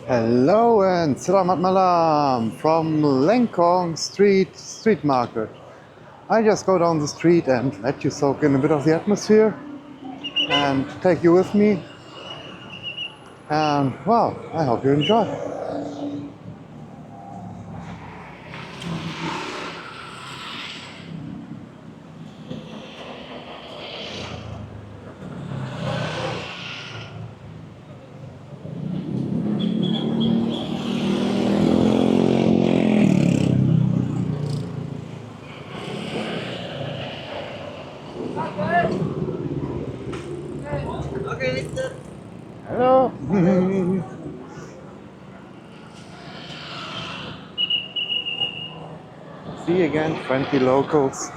Hello and selamat malam from Lengkong street market. I just go down the street and let you soak in a bit of the atmosphere and take you with me. And well, I hope you enjoy. Hello. See again, friendly locals.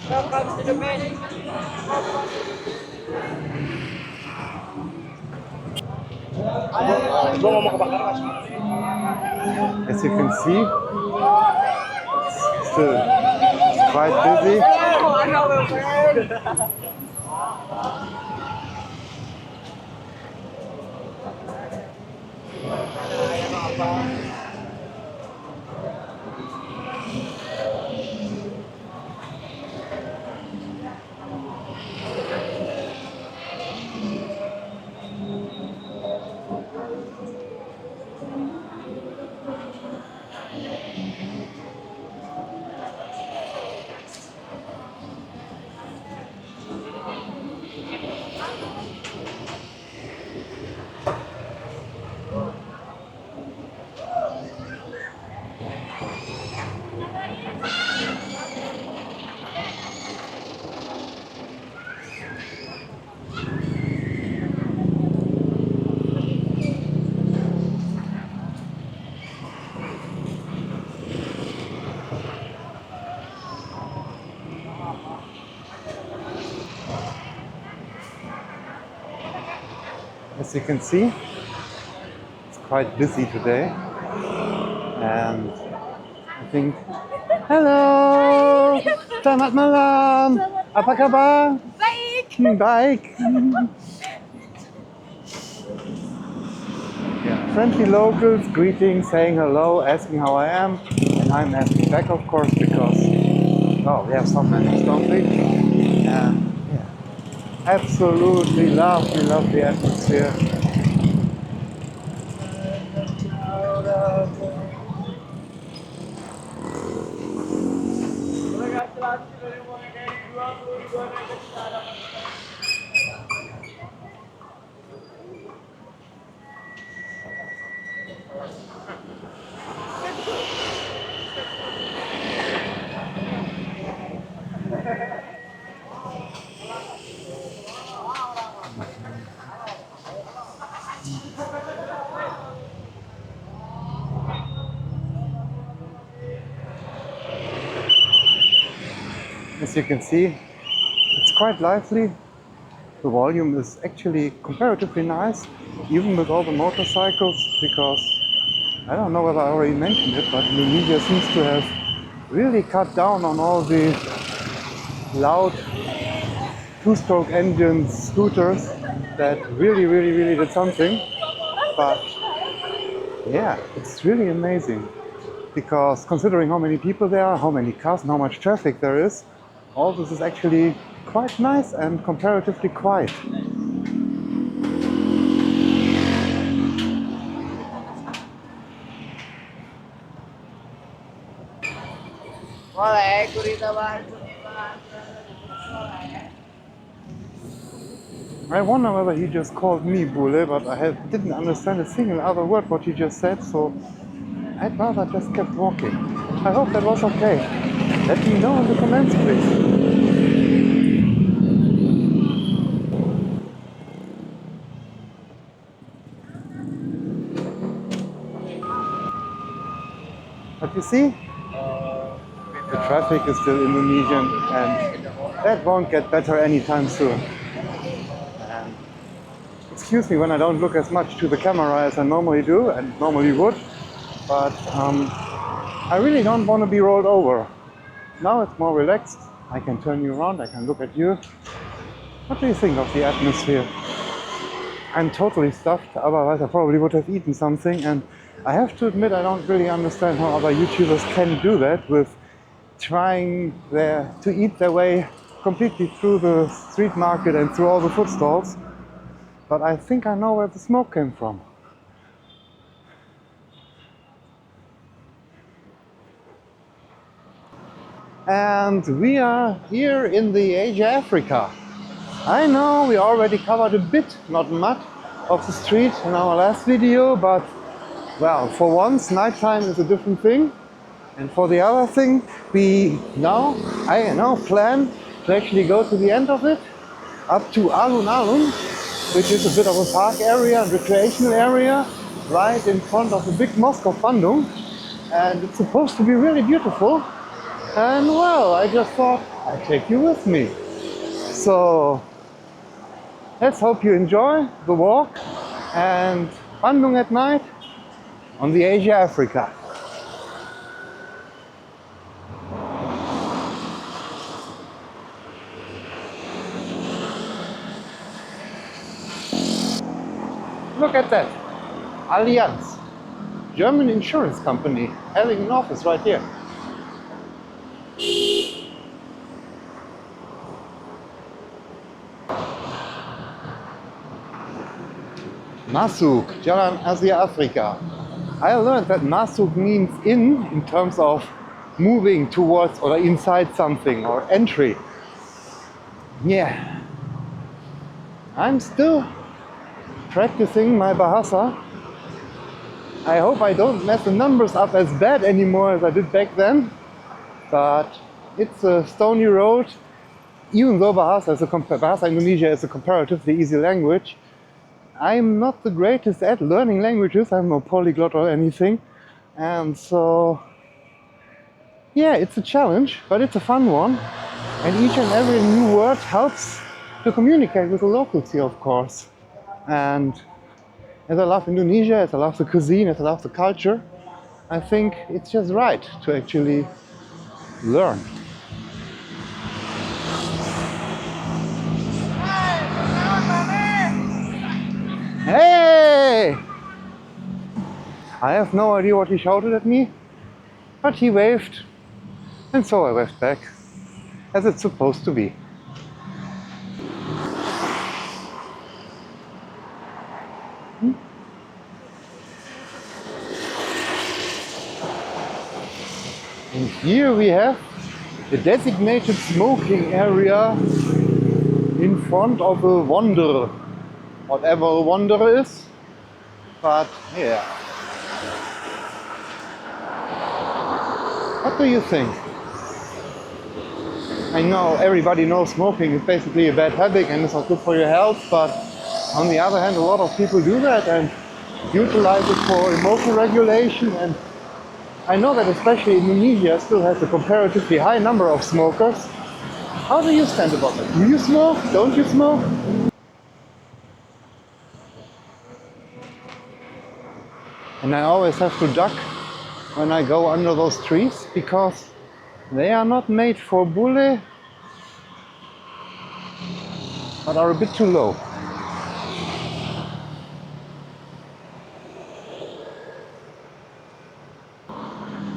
Welcome to the main. As you can see, it's still quite busy. As you can see, it's quite busy today, and I think, hello, selamat malam, apa kabar? Baik. Baik. Yeah, friendly locals greeting, saying hello, asking how I am, and I'm asking back, of course, because well, we have some manners, don't we? And yeah, absolutely love the atmosphere. As you can see, it's quite lively. The volume is actually comparatively nice, even with all the motorcycles, because I don't know whether I already mentioned it, but Indonesia seems to have really cut down on all the loud two-stroke engine scooters that really did something. But yeah, it's really amazing, because considering how many people there are, how many cars and how much traffic there is, all this is actually quite nice and comparatively quiet. Boleh, gurita bantu. I wonder whether he just called me Bule, but didn't understand a single other word what he just said, so I'd rather just kept walking. I hope that was okay. Let me know in the comments, please. But you see, the traffic is still Indonesian, and that won't get better anytime soon. And excuse me when I don't look as much to the camera as I normally do and normally would, but I really don't want to be rolled over. Now it's more relaxed. I can turn you around, I can look at you. What do you think of the atmosphere? I'm totally stuffed, otherwise I probably would have eaten something, and I have to admit I don't really understand how other YouTubers can do that with trying to eat their way completely through the street market and through all the food stalls. But I think I know where the smoke came from. And we are here in the Asia Afrika. I know we already covered a bit, not much, of the street in our last video, but well, for once, nighttime is a different thing. And for the other thing, I now plan to actually go to the end of it, up to Alun-Alun, which is a bit of a park area and recreational area, right in front of the big mosque of Bandung. And it's supposed to be really beautiful. And well, I just thought I'd take you with me. So let's hope you enjoy the walk and Bandung at night on the Asia Afrika. Look at that, Allianz, German insurance company, having an office right here. Masuk, Jalan Asia Afrika. I learned that Masuk means in terms of moving towards or inside something or entry. Yeah. I'm still practicing my Bahasa. I hope I don't mess the numbers up as bad anymore as I did back then. But it's a stony road. Even though Bahasa Indonesia is a comparatively easy language, I'm not the greatest at learning languages. I'm no polyglot or anything. And so, yeah, it's a challenge, but it's a fun one. And each and every new word helps to communicate with the locals here, of course. And as I love Indonesia, as I love the cuisine, as I love the culture, I think it's just right to actually learn. Hey! I have no idea what he shouted at me, but he waved, and so I waved back, as it's supposed to be. And here we have the designated smoking area in front of a wanderer, whatever a wanderer is, but yeah. What do you think? I know everybody knows smoking is basically a bad habit and it's not good for your health, but on the other hand, a lot of people do that and utilize it for emotional regulation. And I know that especially Indonesia still has a comparatively high number of smokers. How do you stand about it? Do you smoke? Don't you smoke? And I always have to duck when I go under those trees because they are not made for Bule, but are a bit too low.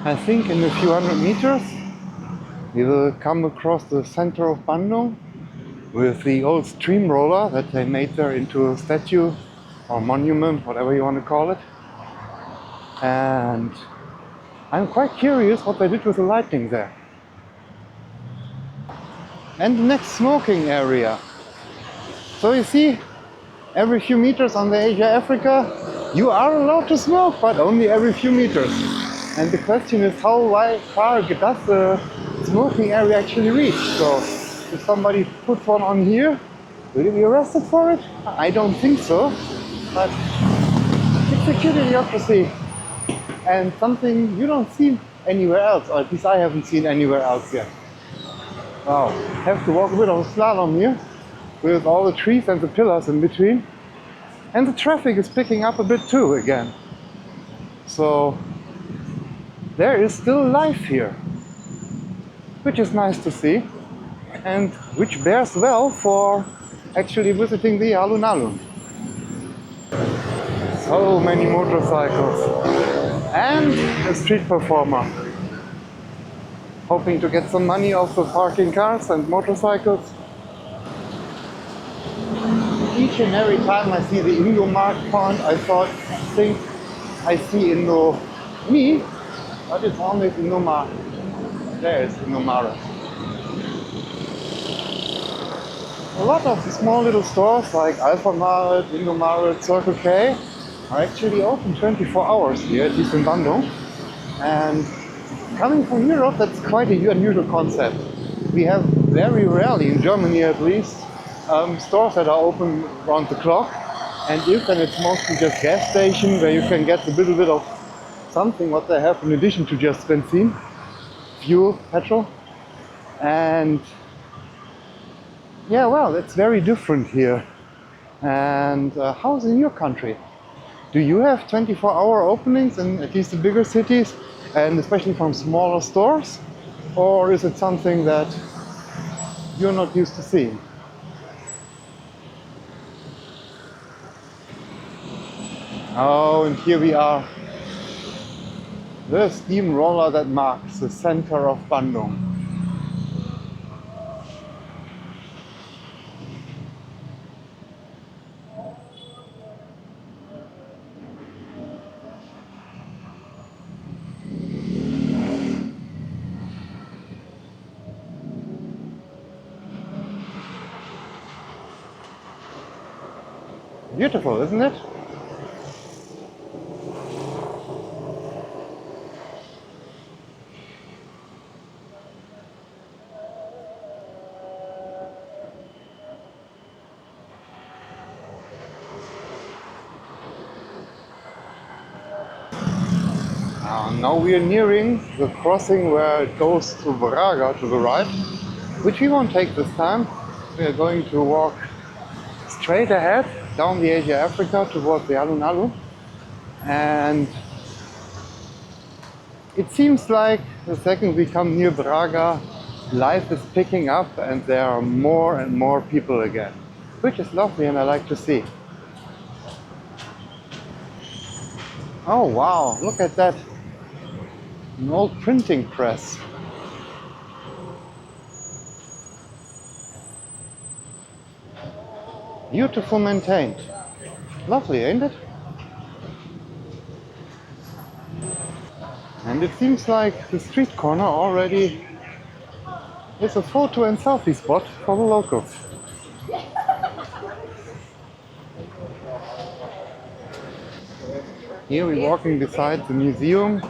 I think in a few hundred meters we will come across the center of Bandung with the old stream roller that they made there into a statue or monument, whatever you want to call it. And I'm quite curious what they did with the lighting there. And the next smoking area. So you see, every few meters on the Asia Afrika, you are allowed to smoke, but only every few meters. And the question is, how far does the smoking area actually reach? So if somebody puts one on here, will you be arrested for it? I don't think so, but it's a cute idiocracy. And something you don't see anywhere else, or at least I haven't seen anywhere else yet. Wow, have to walk a bit of a slalom here with all the trees and the pillars in between. And the traffic is picking up a bit too again. So there is still life here. which is nice to see, and which bears well for actually visiting the Alun-Alun. So many motorcycles and a street performer hoping to get some money off the parking cars and motorcycles. Each and every time I see the Indo mark font, think I see Indo me, but it's always Indomar. There is Indomara. A lot of the small little stores like Alphamart, Indomart, Circle K are actually open 24 hours here, at least in Bandung. And coming from Europe, that's quite a unusual concept. We have very rarely, in Germany at least, stores that are open around the clock. And if, then it's mostly just gas station where you can get a little bit of something what they have in addition to just benzene, fuel, petrol. And yeah, well, it's very different here. And how's in your country? Do you have 24-hour openings in at least the bigger cities, and especially from smaller stores? Or is it something that you're not used to seeing? Oh, and here we are. The steamroller that marks the center of Bandung. Beautiful, isn't it? Now we are nearing the crossing where it goes to Braga to the right, which we won't take this time. We are going to walk straight ahead down the Asia Afrika towards the Alun-Alun. And it seems like the second we come near Braga, life is picking up and there are more and more people again, which is lovely and I like to see. Oh wow, look at that. An old printing press. Beautiful maintained. Lovely, ain't it? And it seems like the street corner already is a photo and selfie spot for the locals. Here we're walking beside the museum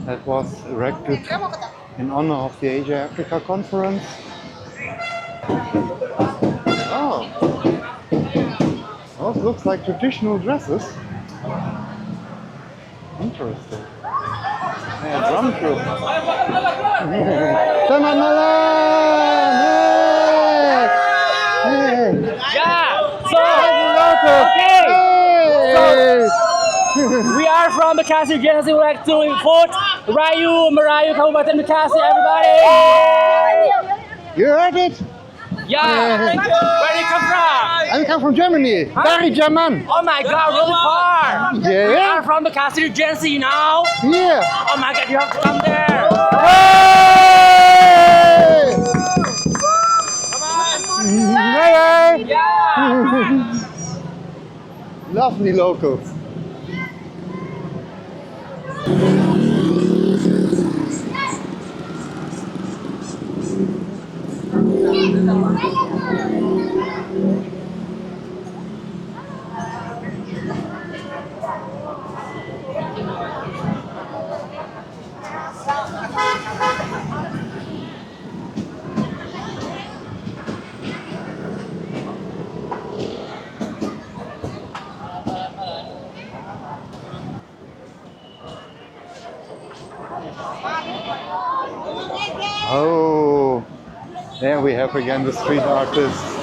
that was erected in honor of the Asia Afrika conference. Oh, those looks like traditional dresses. Interesting. Yeah, drum crew. Selamat malam! Hey! Yeah, so, Hey! okay. We are from Bekasi Regency. We'd like to vote Rayu, Merayu, Kabupaten Bekasi, everybody! You heard it? Yeah, where do you come from? I come from Germany. Dari Jerman. Oh my god, really far! Yeah. We are from Bekasi Regency, you know? Yeah. Oh my god, you have to come there! Hey! Bye-bye. Yeah! Lovely locals. Oh, there we have again the street artists.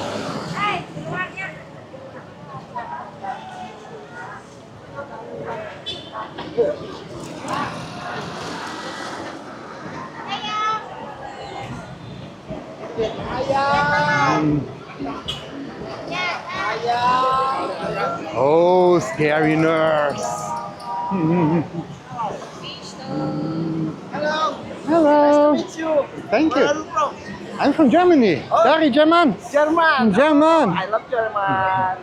Mm. Oh, scary nurse. Hello. Meet you. Thank Where you. are you from? I'm from Germany. Dari Jerman. Jerman. Jerman. Oh, I love Jerman.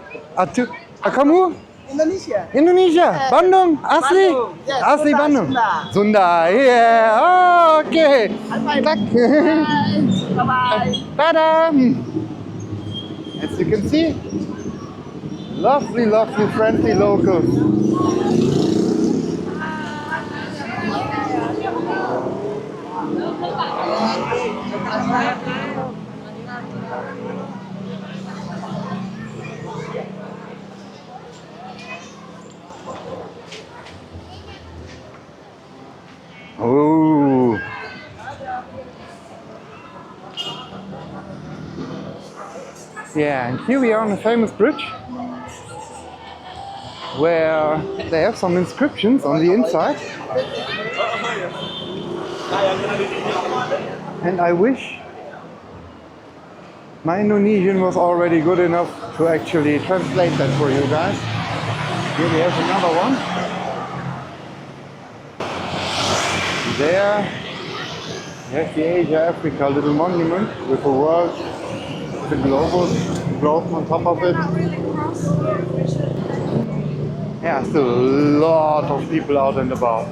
Kamu? Indonesia. Indonesia. Bandung. Asli. Bandung. Yes, Asli Sunda, Bandung. Sunda. Sunda. Yeah. Oh, okay. High five. Tak. Bye bye. Ta-da. As you can see, lovely, lovely, friendly locals. Oh. Yeah, and here we are on a famous bridge where they have some inscriptions on the inside. And I wish my Indonesian was already good enough to actually translate that for you guys. Here we have another one. There we have the Asia Afrika little monument with a world, with a globe on top of it. Yeah, still a lot of people out and about.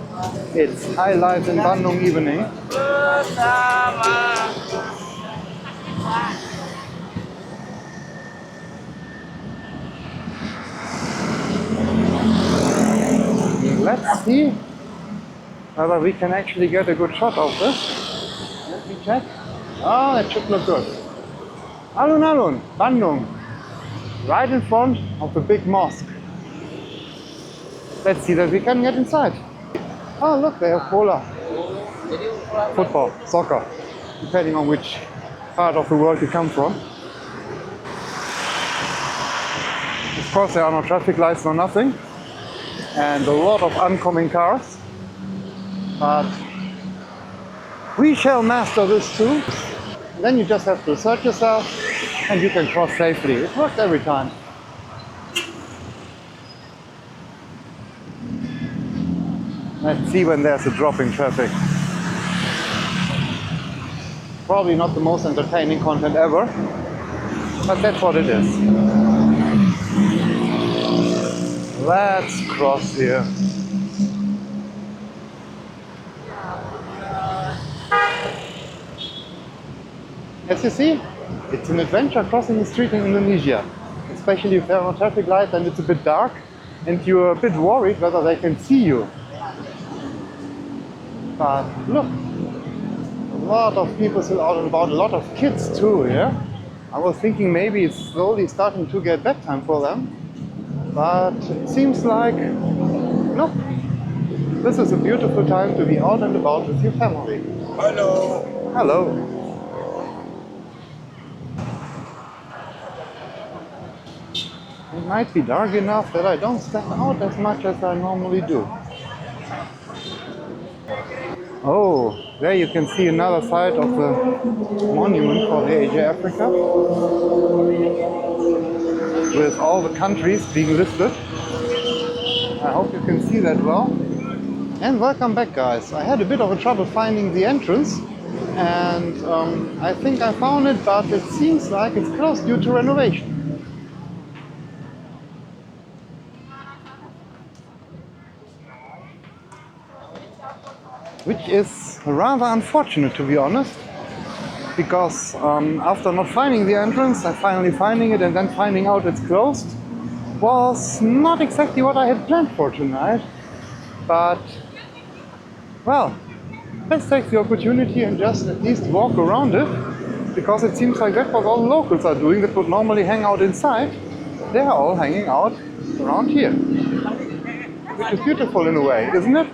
It's high life in Bandung evening. Let's see whether we can actually get a good shot of this. Let me check. Oh, that should look good. Alun-Alun Bandung, right in front of the big mosque. Let's see that we can get inside. Oh, look, they have bola. Football, soccer, depending on which part of the world you come from. Of course, there are no traffic lights, no nothing, and a lot of oncoming cars. But we shall master this too. Then you just have to assert yourself and you can cross safely. It works every time. Let's see when there's a drop in traffic. Probably not the most entertaining content ever, but that's what it is. Let's cross here. As you see, it's an adventure crossing the street in Indonesia, especially if there are no traffic lights and it's a bit dark and you're a bit worried whether they can see you. But look, a lot of people still out and about, a lot of kids too, yeah? I was thinking maybe it's slowly starting to get bedtime for them, but it seems like, no. This is a beautiful time to be out and about with your family. Hello. Hello. It might be dark enough that I don't stand out as much as I normally do. Oh, there you can see another side of the monument for the Asia Afrika, with all the countries being listed. I hope you can see that well. And welcome back, guys. I had a bit of a trouble finding the entrance, and I think I found it, but it seems like it's closed due to renovation. Which is rather unfortunate, to be honest, because after not finding the entrance and finally finding it and then finding out it's closed was not exactly what I had planned for tonight. But, well, let's take the opportunity and just at least walk around it, because it seems like that's what all the locals are doing that would normally hang out inside. They're all hanging out around here, which is beautiful in a way, isn't it?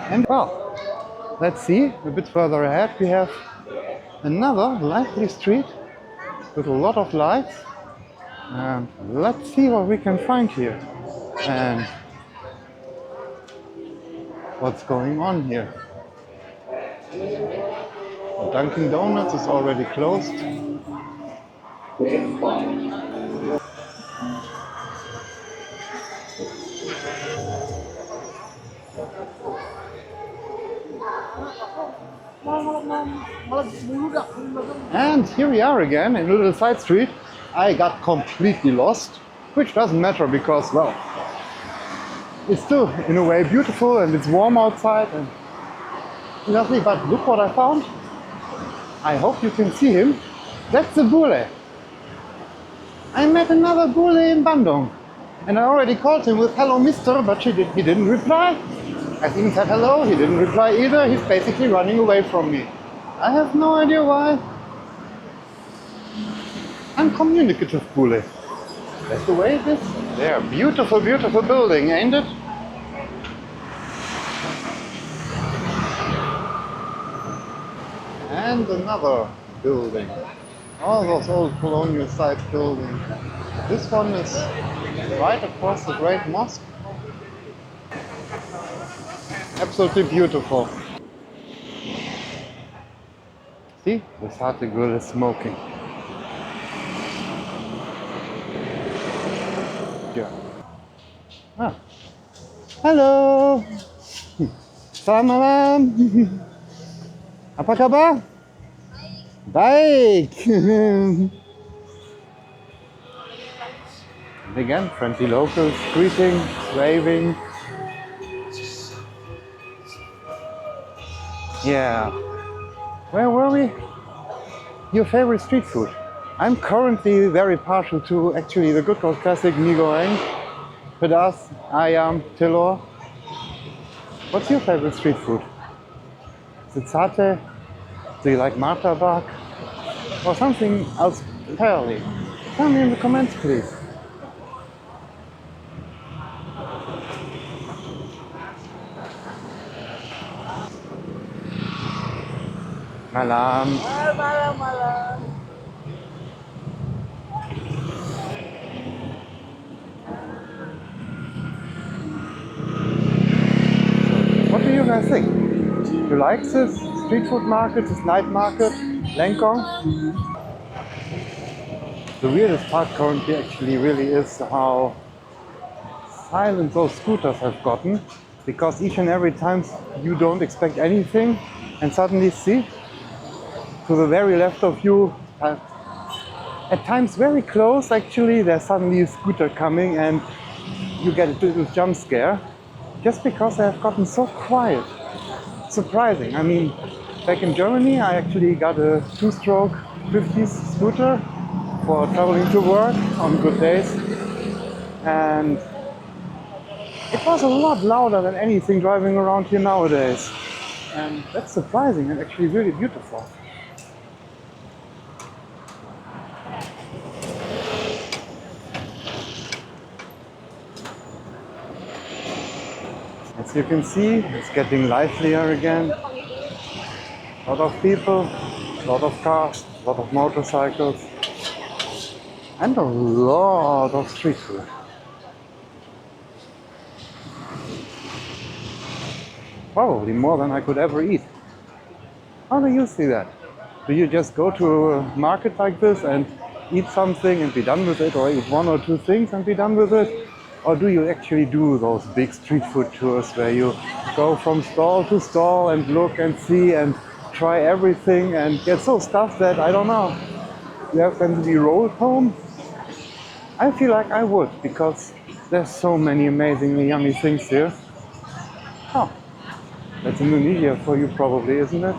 And well, let's see, a bit further ahead we have another lively street with a lot of lights. And let's see what we can find here and what's going on here. Dunkin' Donuts is already closed. And here we are again in a little side street. I got completely lost, which doesn't matter because, well, it's still in a way beautiful and it's warm outside and lovely, but look what I found. I hope you can see him. That's the Bule. I met another Bule in Bandung and I already called him with hello mister, but he didn't reply. I even said hello, he didn't reply either. He's basically running away from me. I have no idea why. Uncommunicative Bule. That's the way it is. There, beautiful, beautiful building, ain't it? And another building. All those old colonial side buildings. This one is right across the Great Mosque. Absolutely beautiful. See, the Sate grill is smoking. Yeah. Ah. Halo. Selamat malam. Apa kabar? Baik. And again, friendly locals greeting, waving. Yeah. Where were we? Your favorite street food? I'm currently very partial to actually the good old classic mie goreng, pedas, ayam, telur. What's your favorite street food? Is it satay? Do you like martabak? Or something else entirely? Tell me in the comments, please. Malam. Malam. What do you guys think? You like this street food market, this night market, Lengkong? The weirdest part currently actually really is how silent those scooters have gotten, because each and every time you don't expect anything and suddenly see to the very left of you, at times very close actually, there's suddenly a scooter coming and you get a little jump scare just because they have gotten so quiet. Surprising. I mean, back in Germany I actually got a two-stroke 50s scooter for traveling to work on good days, and it was a lot louder than anything driving around here nowadays, and that's surprising and actually really beautiful. As you can see, it's getting livelier again. A lot of people, a lot of cars, a lot of motorcycles, and a lot of street food. Probably more than I could ever eat. How do you see that? Do you just go to a market like this and eat something and be done with it, or eat one or two things and be done with it? Or do you actually do those big street food tours where you go from stall to stall and look and see and try everything and get so stuffed that, I don't know, you have then to be rolled home? I feel like I would, because there's so many amazingly yummy things here. Oh, that's Indonesia for you probably, isn't it?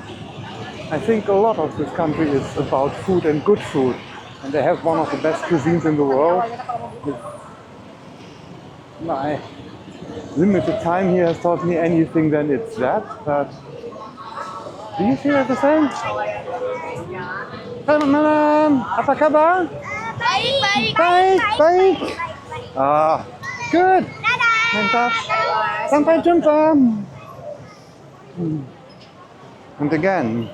I think a lot of this country is about food and good food. And they have one of the best cuisines in the world. My limited time here has taught me anything, then it's that. But do you feel the same? Selamat malam. Apa kabar? Baik. Ah, good. Mantap. Sampai jumpa. And again,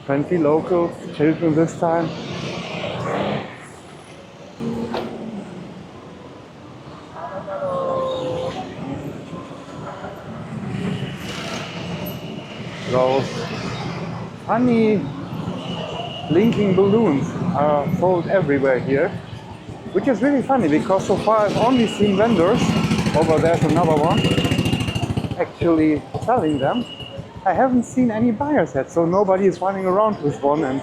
friendly locals, children this time. Those funny blinking balloons are sold everywhere here, which is really funny because so far I've only seen vendors, over there's another one, actually selling them. I haven't seen any buyers yet, so nobody is running around with one, and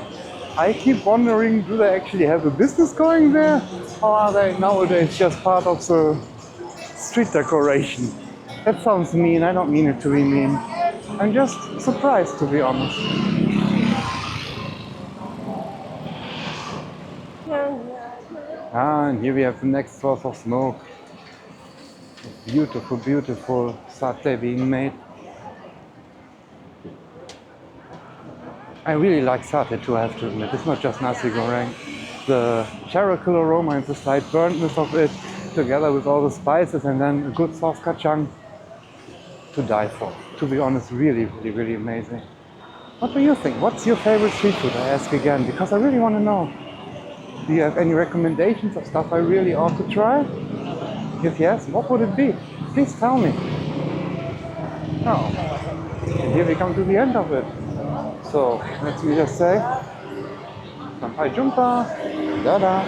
I keep wondering, do they actually have a business going there, or are they nowadays just part of the street decoration? That sounds mean, I don't mean it to be mean. I'm just surprised, to be honest. Ah, and here we have the next source of smoke. Beautiful, beautiful satay being made. I really like satay too, I have to admit. It's not just nasi goreng. The charcoal aroma and the slight burntness of it, together with all the spices and then a good sauce kacang, to die for. To be honest, really, really, really amazing. What do you think? What's your favorite street food? I ask again, because I really want to know. Do you have any recommendations of stuff I really ought to try? If yes, what would it be? Please tell me. Oh, and here we come to the end of it. So, let's just say, sampai jumpa, dadah.